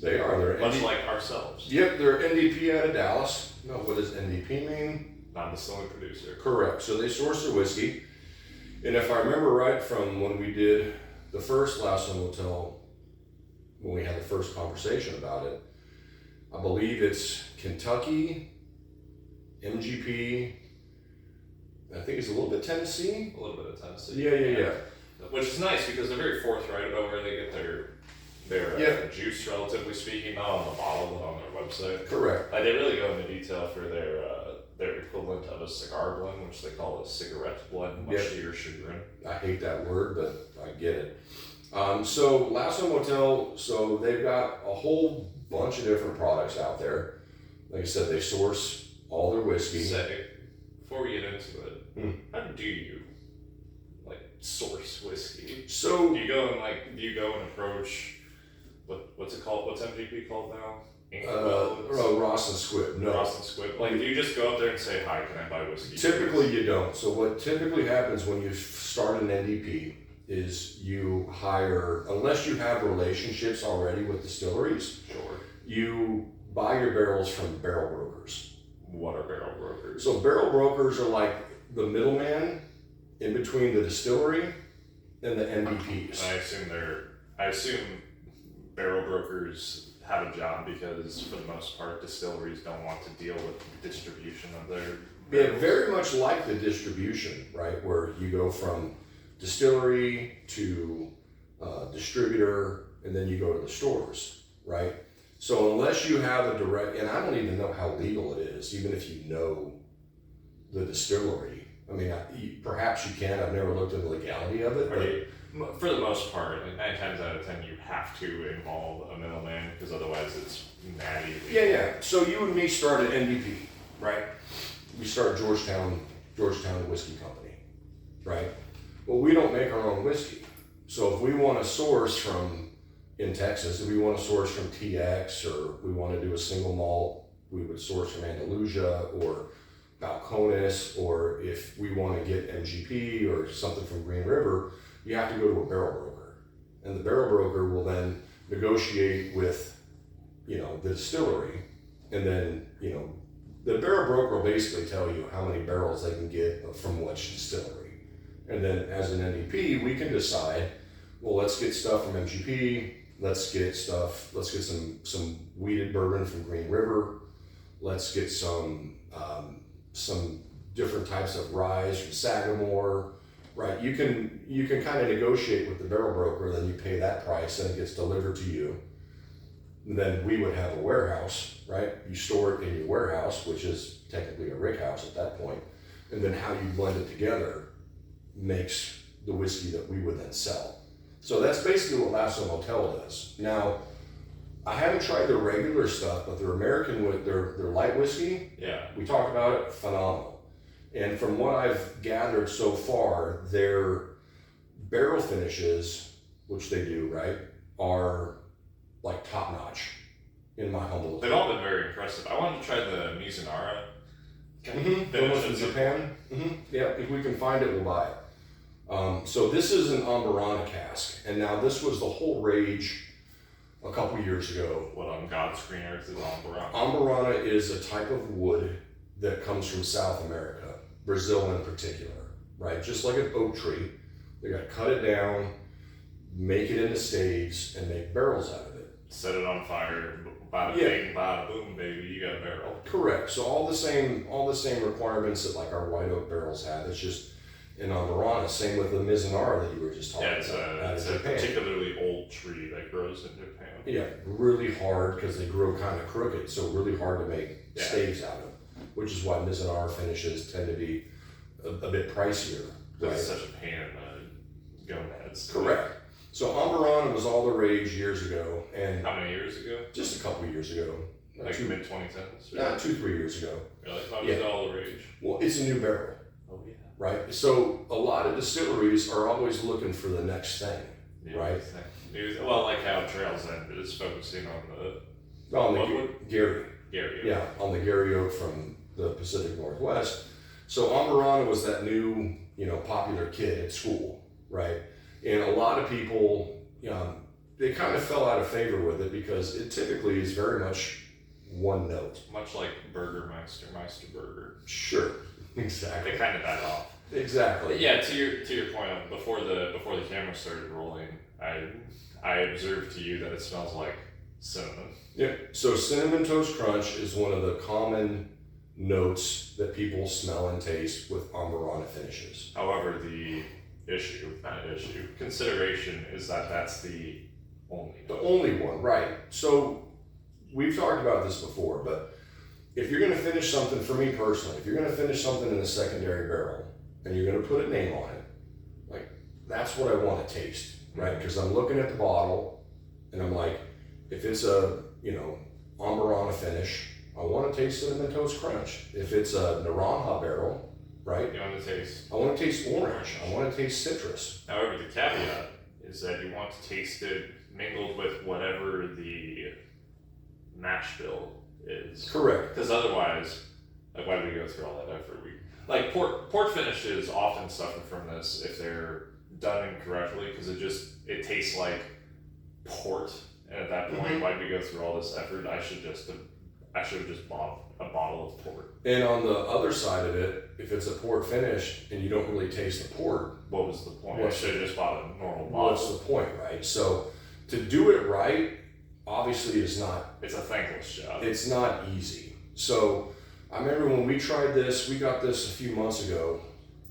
They are. They're much like ourselves. Yep, they're NDP out of Dallas. No, what does NDP mean? Non-distilling producer. Correct. So they source their whiskey. And if I remember right from when we did the first Lasso Motel, when we had the first conversation about it, I believe it's Kentucky, MGP, I think it's a little bit Tennessee. A little bit of Tennessee. Yeah. Which is nice because they're very forthright about where they get their juice, relatively speaking, not on the bottle but on their website. Correct. Like they really go into detail for their equivalent of a cigar blend, which they call a cigarette blend, much to your chagrin. I hate that word, but I get it. So Lasso Motel, so they've got a whole bunch of different products out there. Like I said, they source all their whiskey. Say, before we get into it, how do you source whiskey? So do you go and approach what's it called? What's MGP called now? Ross and Squibb. No. Ross and Squibb. Like, do you just go up there and say, "Hi, can I buy whiskey?" Typically, you don't. So what typically happens when you start an NDP is you hire, unless you have relationships already with distilleries. Sure. You buy your barrels from barrel brokers. What are barrel brokers? So barrel brokers are like the middleman in between the distillery and the NDPs. I assume barrel brokers have a job because for the most part distilleries don't want to deal with distribution of their barrels. Yeah, very much like the distribution, right? Where you go from distillery to distributor and then you go to the stores, right? So unless you have a direct, and I don't even know how legal it is, even if you know the distillery. I mean, perhaps you can. I've never looked at the legality of it. But for the most part, like 9 times out of 10, you have to involve a middleman because otherwise it's natty. Yeah. So you and me started NDP, right? We started Georgetown Whiskey Company, right? Well, we don't make our own whiskey. So if we want to source from in Texas, if we want to source from TX or we want to do a single malt, we would source from Andalusia or Balcones, or if we want to get MGP or something from Green River, you have to go to a barrel broker. And the barrel broker will then negotiate with, the distillery. And then, the barrel broker will basically tell you how many barrels they can get from which distillery. And then as an NDP, we can decide, well, let's get stuff from MGP. Let's get some wheated bourbon from Green River. Let's get some different types of rye from Sagamore, right? You can kind of negotiate with the barrel broker, then you pay that price and it gets delivered to you. And then we would have a warehouse, right? You store it in your warehouse, which is technically a rick house at that point. And then how you blend it together makes the whiskey that we would then sell. So that's basically what Lasso Motel does. Now, I haven't tried their regular stuff, but their American with their light whiskey, we talked about it, phenomenal. And from what I've gathered so far, their barrel finishes, which they do, right, are like top notch in my humble opinion. They've all been very impressive. I wanted to try the Mizunara. The one from Japan. Yeah, if we can find it, we'll buy it. So this is an Amburana cask, and now this was the whole rage a couple years ago. What on God's green earth is Amburana? Amburana is a type of wood that comes from South America, Brazil in particular, right? Just like an oak tree, they got to cut it down, make it into staves, and make barrels out of it. Set it on fire, bada bing, bada boom, baby, you got a barrel. Correct. So all the same requirements that like our white oak barrels have. It's just in Amburana. Same with the Mizunara that you were just talking about. It's a particularly old tree that grows in Japan. Yeah, really hard because they grow kind of crooked, so really hard to make staves out of, which is why Mizunara finishes tend to be a bit pricier. Right? It's such a pain in the gonads. Correct. So Amburana was all the rage years ago, and how many years ago? Just a couple years ago. Like mid-2010s? Yeah, 2-3 years ago. Really? How was it all the rage? Well, it's a new barrel. Oh yeah. Right? So a lot of distilleries are always looking for the next thing, right? Well, like how Trails End is focusing on the Gary. Gary. Yeah, on the Gary oak from the Pacific Northwest. So Amburana was that new, popular kid at school, right? And a lot of people, they kind of fell out of favor with it because it typically is very much one note. Much like Burgermeister, Burger. Sure, exactly. They kind of died off. Exactly. But yeah, to your point, before the camera started rolling, I observed to you that it smells like cinnamon. Yeah. So Cinnamon Toast Crunch is one of the common notes that people smell and taste with Amburana finishes. However, consideration is that that's the only one, right? So we've talked about this before, but if you're going to finish something, for me personally, if you're going to finish something in a secondary barrel and you're going to put a name on it, like that's what I want to taste, right? Because I'm looking at the bottle and I'm like, if it's a, Amburana finish, I want to taste Cinnamon Toast Crunch. If it's a Naranja barrel, right? You want to taste? I want to taste orange. I want to taste citrus. However, the caveat is that you want to taste it mingled with whatever the mash bill is. Correct. Because otherwise, like, why do we go through all that effort? Like port finishes often suffer from this if they're done incorrectly because it tastes like port, and at that point, why do we go through all this effort? I should have just bought a bottle of port. And on the other side of it, if it's a port finish and you don't really taste the port, what was the point? I should have just bought a normal bottle. What's the point, right? So to do it right, obviously it's a thankless job. It's not easy. So I remember when we tried this, we got this a few months ago,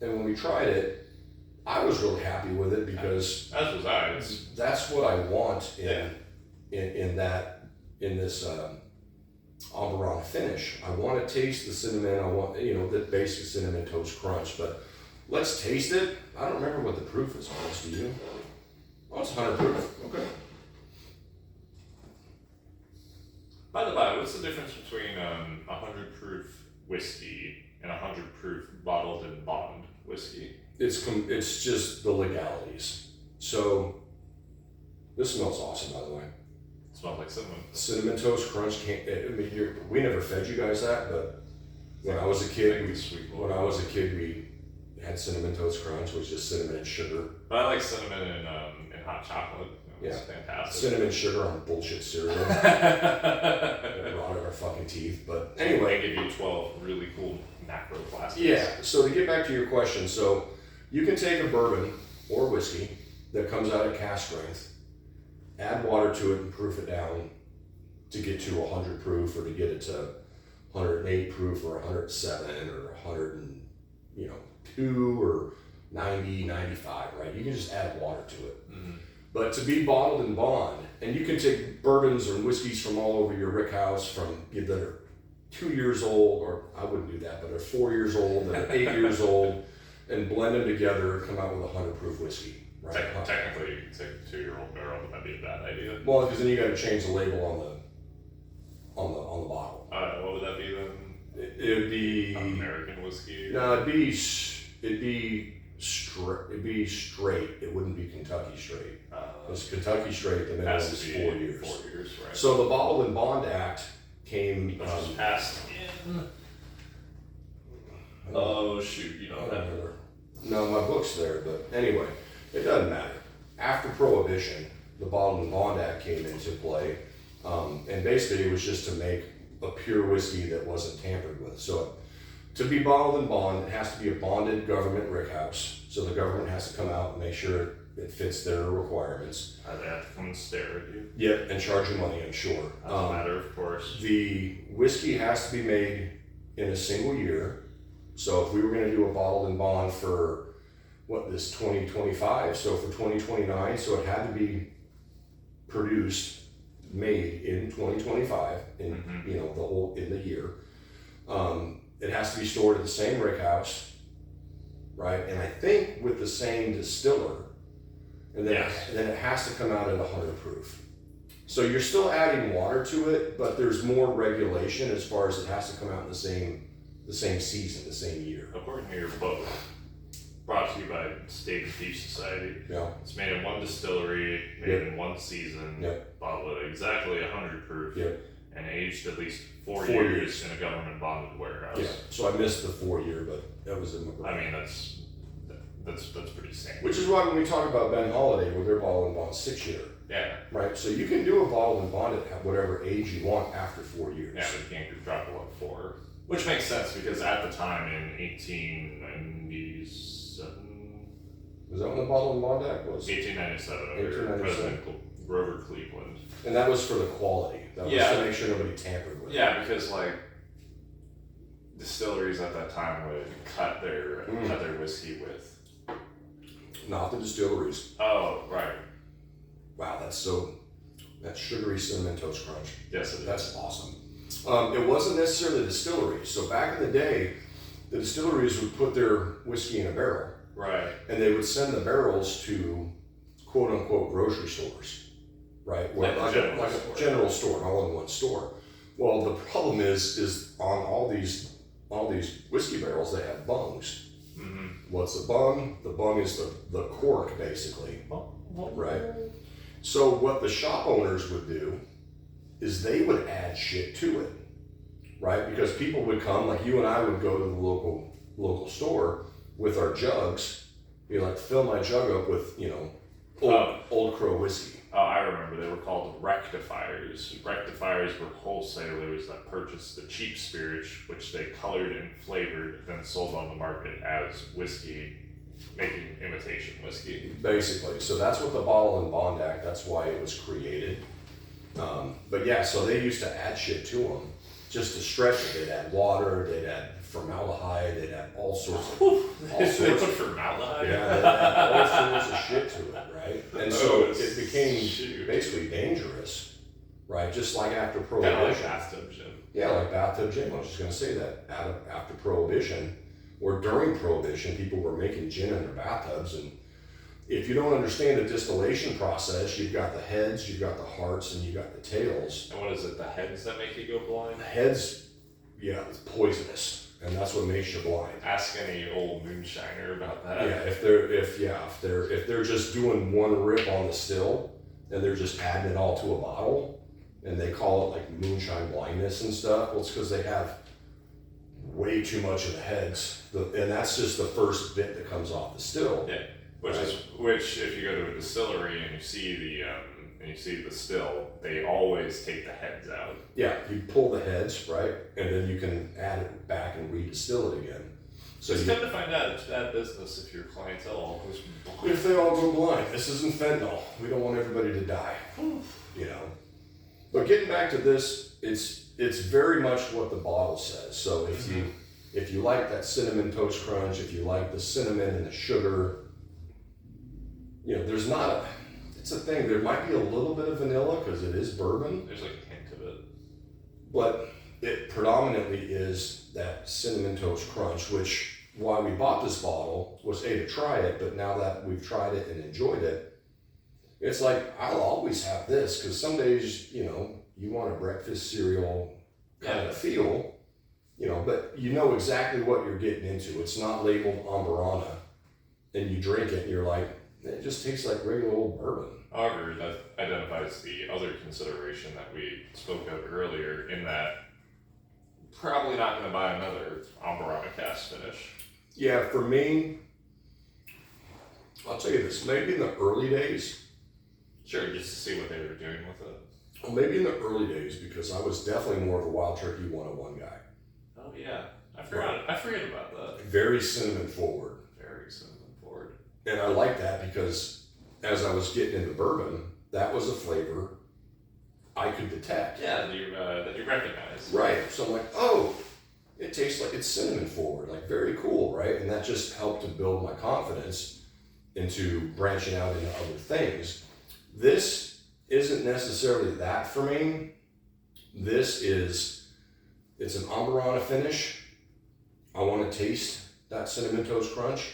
and when we tried it, I was really happy with it because as was I. That's what I want in this Amburana finish. I want to taste the cinnamon. I want the basic Cinnamon Toast Crunch. But let's taste it. I don't remember what the proof is. Do you? Oh, it's 100 proof. Okay. By the by, what's the difference between 100 proof whiskey and 100 proof bottled and bond whiskey? It's just the legalities. So this smells awesome, by the way. It smells like cinnamon. Cinnamon Toast Crunch we never fed you guys that, but when I was a kid, we had Cinnamon Toast Crunch, which is cinnamon and sugar. But I like cinnamon and hot chocolate. It's fantastic. Cinnamon sugar on bullshit cereal. It rotted our fucking teeth. But anyway, they give you 12 really cool macro plastics. Yeah. So to get back to your question, so you can take a bourbon or whiskey that comes out at cask strength, add water to it and proof it down to get to 100 proof or to get it to 108 proof or 107 or 102 or 90, 95, right? You can just add water to it. Mm-hmm. But to be bottled in bond, and you can take bourbons or whiskeys from all over your rick house that are 2 years old, or I wouldn't do that, but are 4 years old, that are 8 years old, and blend them together and come out with 100 proof whiskey. Right? Technically, you can take a 2-year-old barrel, but that'd be a bad idea. Well, because then you got to change the label on the bottle. What would that be then? It would be American whiskey. No, it'd be straight. It wouldn't be Kentucky straight. It's Kentucky straight. The minimum is 4 years. 4 years, right? So the Bottled and Bond Act came. Which was passed in. Oh shoot! You know that. No, my book's there, but anyway, it doesn't matter. After Prohibition, the Bottled and Bond Act came into play, and basically it was just to make a pure whiskey that wasn't tampered with. So to be bottled and bond, it has to be a bonded government rickhouse. So the government has to come out and make sure it fits their requirements. They have to come and stare at you. Yep, and charge you money, I'm sure. That's a matter, of course. The whiskey has to be made in a single year. So if we were going to do a bottled and bond for this 2025, so for 2029, so it had to be made in 2025 in the year. It has to be stored at the same rick house, right? And I think with the same distiller, and then it has to come out at 100 proof. So you're still adding water to it, but there's more regulation as far as it has to come out in the same season, the same year. According to your book, brought to you by State and Peace Society. Yeah. It's made in one distillery, made in one season, bottled at exactly 100 proof, and aged at least 4 years in a government bonded warehouse. Yeah. So I missed the 4 year, but that was in my book. I mean, that's That's pretty standard. Which is why when we talk about Ben Holiday, with their bottle and bond 6 year, Yeah. right? So you can do a bottle and bond at whatever age you want after 4 years. Yeah, but you can't drop below 4. Which makes sense because at the time in 1897. Was that when the bottle and bond act was? 1897 under President Grover Cleveland. And that was for the quality. That was to make sure nobody tampered with it. Yeah, because like distilleries at that time would cut their whiskey with. Not the distilleries. Oh, right. Wow, that's sugary cinnamon toast crunch. Yes, it is. That's awesome. It wasn't necessarily the distilleries. So back in the day, the distilleries would put their whiskey in a barrel. Right. And they would send the barrels to quote unquote grocery stores. Right? Where, like a general store, an all-in-one store. Well, the problem is on all these whiskey barrels, they have bungs. Mm-hmm. What's a bung? The bung is the cork, basically. Right? So what the shop owners would do is they would add shit to it, right? Because people would come, like you and I would go to the local store with our jugs, be like, fill my jug up with, Old Crow whiskey. Oh, I remember. They were called rectifiers. Rectifiers were wholesalers that purchased the cheap spirits, which they colored and flavored, then sold on the market as whiskey, making imitation whiskey. Basically. So that's what the Bottle and Bond Act, that's why it was created. But yeah, so they used to add shit to them just to stretch it. They'd add water, they'd add formaldehyde, they'd add all sorts of They put formaldehyde? Yeah, they'd add all sorts of shit to it, right? And so it became basically dangerous, right? Just like after Prohibition. Kind of like bathtub gin. Yeah, like bathtub gin. I was just going to say that. After Prohibition, or during Prohibition, people were making gin in their bathtubs. And if you don't understand the distillation process, you've got the heads, you've got the hearts, and you've got the tails. And what is it, the heads that make you go blind? The heads, yeah, it's poisonous. And that's what makes you blind. Ask any old moonshiner about that. Yeah, if they're just doing one rip on the still and they're just adding it all to a bottle and they call it like moonshine blindness and stuff, well, it's because they have way too much of the heads, and that's just the first bit that comes off the still. Yeah, which if you go to a distillery and you see the still, they always take the heads out. Yeah, you pull the heads, right, and then you can add it back and redistill it again. So it's come to find out it's bad business if your clientele all goes blind. If they all go blind, this isn't fentanyl. We don't want everybody to die, But getting back to this, it's very much what the bottle says. So if you like that cinnamon toast crunch, if you like the cinnamon and the sugar, there's not a. It's a thing. There might be a little bit of vanilla because it is bourbon. There's like a hint of it. But it predominantly is that cinnamon toast crunch, which why we bought this bottle was to try it, but now that we've tried it and enjoyed it, it's like I'll always have this because some days, you want a breakfast cereal kind of feel, but you know exactly what you're getting into. It's not labeled Amburana, and you drink it and you're like, it just tastes like regular old bourbon. However, that identifies the other consideration that we spoke of earlier in that probably not going to buy another Amburana Cask finish. Yeah, for me, I'll tell you this, maybe in the early days. Sure, just to see what they were doing with it. Well, maybe in the early days because I was definitely more of a Wild Turkey 101 guy. Oh yeah, I forgot about that. Very cinnamon forward. Very cinnamon forward. And I like that because as I was getting into bourbon, that was a flavor I could detect. Yeah, that you recognize. Right. So I'm like, oh, it tastes like it's cinnamon forward. Like very cool, right? And that just helped to build my confidence into branching out into other things. This isn't necessarily that for me. It's an Amburana finish. I want to taste that cinnamon toast crunch,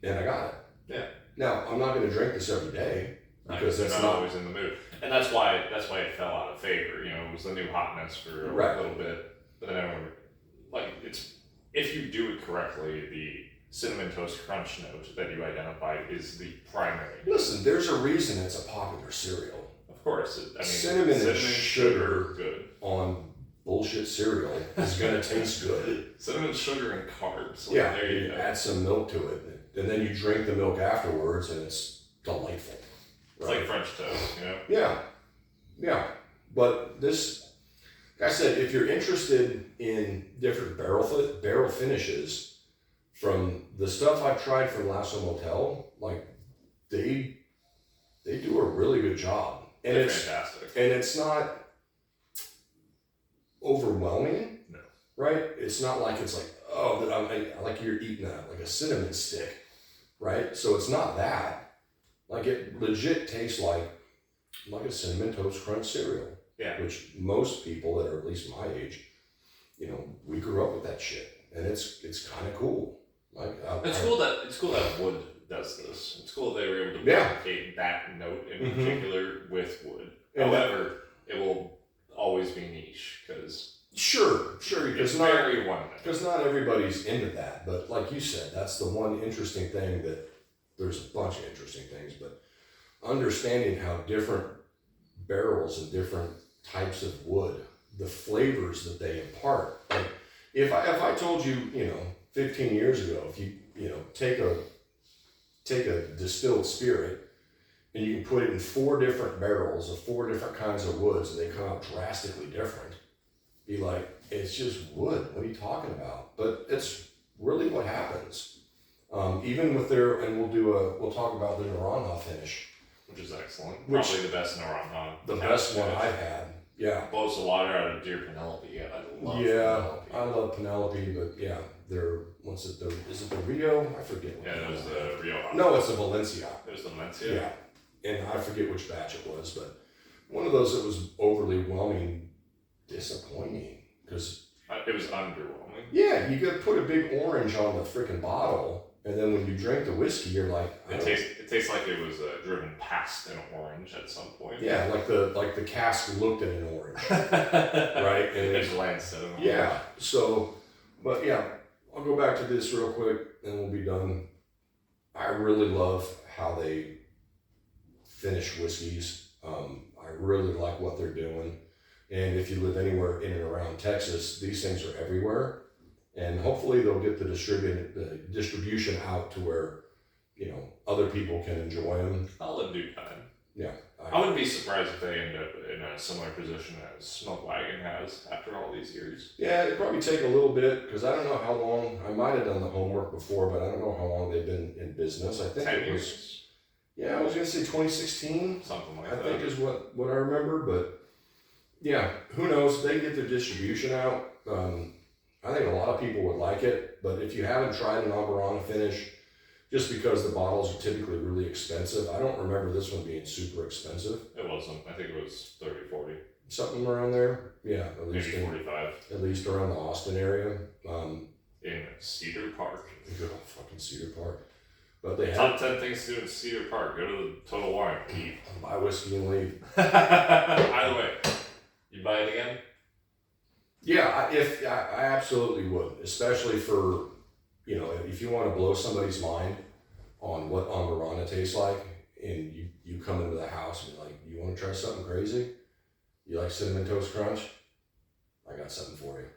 and I got it. Yeah. Now, I'm not going to drink this every day because they're that's not always in the mood, and that's why it fell out of favor. It was the new hotness for a little bit, but then everyone if you do it correctly, the cinnamon toast crunch note that you identified is the primary. Listen, there's a reason it's a popular cereal. Of course, cinnamon and sugar good on bullshit cereal is going to taste good. Cinnamon, sugar, and carbs. There you add some milk to it. and then you drink the milk afterwards, and it's delightful. It's like French toast, you know? Yeah, yeah. But this, like I said, if you're interested in different barrel finishes, from the stuff I've tried from Lasso Motel, like they do a really good job, and They're it's fantastic. and it's not overwhelming. No. Right? It's not like it's like, oh, that like you're eating like a cinnamon stick, right? So it's not that. Like it legit tastes like a cinnamon toast crunch cereal. Yeah. Which most people that are at least my age, you know, we grew up with that shit, and it's kind of cool. Like It's cool that wood does this. It's cool that they were able to Yeah. replicate that note in Mhm. particular with wood. And However, it will always be niche because Sure, it's because very one. not everybody's into that. But like you said, that's the one interesting thing that there's a bunch of interesting things, but understanding how different barrels and different types of wood, the flavors that they impart. Like if I told you, 15 years ago, if you take a distilled spirit and you can put it in 4 different barrels of 4 different kinds of woods and they come out drastically different, be like, it's just wood. What are you talking about? But it's really what happens. Even with and we'll talk about the Naranja finish. Which is excellent. Which- Probably the best Naranja. The best one I've had. Yeah. Blows the water out of Dear Penelope. Yeah, I love Penelope. I love Penelope, but yeah, is it the Rio? I forget. Yeah, it was the Rio. No, it's the Valencia. It was the Valencia. Yeah, and I forget which batch it was, but one of those that was overly whelming, disappointing, because It was underwhelming. yeah, you could put a big orange on the freaking bottle, and then when you drink the whiskey, you're like, It tastes like it was driven past an orange at some point. yeah, like the cask looked at an orange, right? And It glanced at an yeah. orange. So, but yeah, I'll go back to this real quick, and we'll be done. I really love how they finish whiskeys. I really like what they're doing. And if you live anywhere in and around Texas, these things are everywhere. And hopefully they'll get the distribution out to where, other people can enjoy them. All in due time. Yeah. I wouldn't be surprised if they end up in a similar position as Smoke Wagon has after all these years. Yeah, it'd probably take a little bit, because I don't know how long, I might have done the homework before, but I don't know how long they've been in business. I think 10 it was, years. yeah, I was going to say 2016. Something like I that. think is what I remember, but yeah, who knows? They get their distribution out. I think a lot of people would like it, but if you haven't tried an Amburana finish, just because the bottles are typically really expensive, I don't remember this one being super expensive. It wasn't. I think it was 30, 40. Something around there, yeah, at least Maybe 45. at least around the Austin area. In Cedar Park. Good old fucking Cedar Park, but they have Top 10 things to do in Cedar Park. Go to the Total Wine. Eat. buy whiskey and leave. Either way, you buy it again? Yeah, I absolutely would, especially for, if you want to blow somebody's mind on what Amburana tastes like, and you come into the house and you're like, you want to try something crazy? You like Cinnamon Toast Crunch? I got something for you.